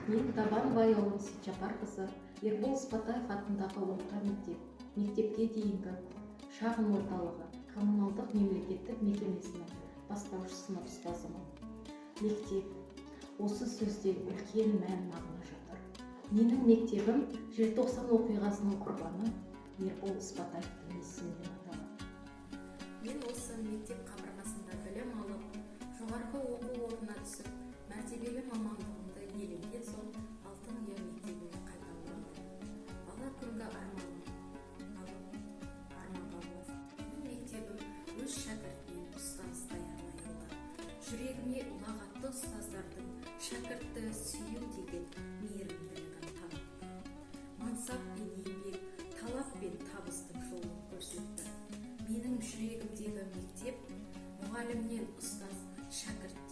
Мен Табанбай ауылы Сейтжапарқызы Ербол Ыспатаев атындағы орта мектеп, мектепке дейінгі шағын орталығы коммуналдық мемлекеттік мекемесінің бастауыш сынып ұстазымын. Мектеп, осы сөзде үлкен мән мағына жатыр. Менің мектебім желтоқсан оқиғасының құрбаны Ербол Ыспатаевтың есімімен аталады. Мен осы мектеп қабырғасында білім алып, жоғарғы оқу орнына түсіп, мәртебелі мамандығымды иеленген соң Алтын ұя мектебіне қайта оралдым. Бала күнгі арманға ұластым. Менің мектебім өз шәкіртінен ұстаз даярлай алды. Жүрегіме ұлағатты ұстаздардың шәкіртті сүю деген мейірімділігін танытты. Мансап пен еңбек, талап пен табыстың жолын көрсетті. Менің жүрегімдегі мектеп мұғалімнен ұстаз, шәкірт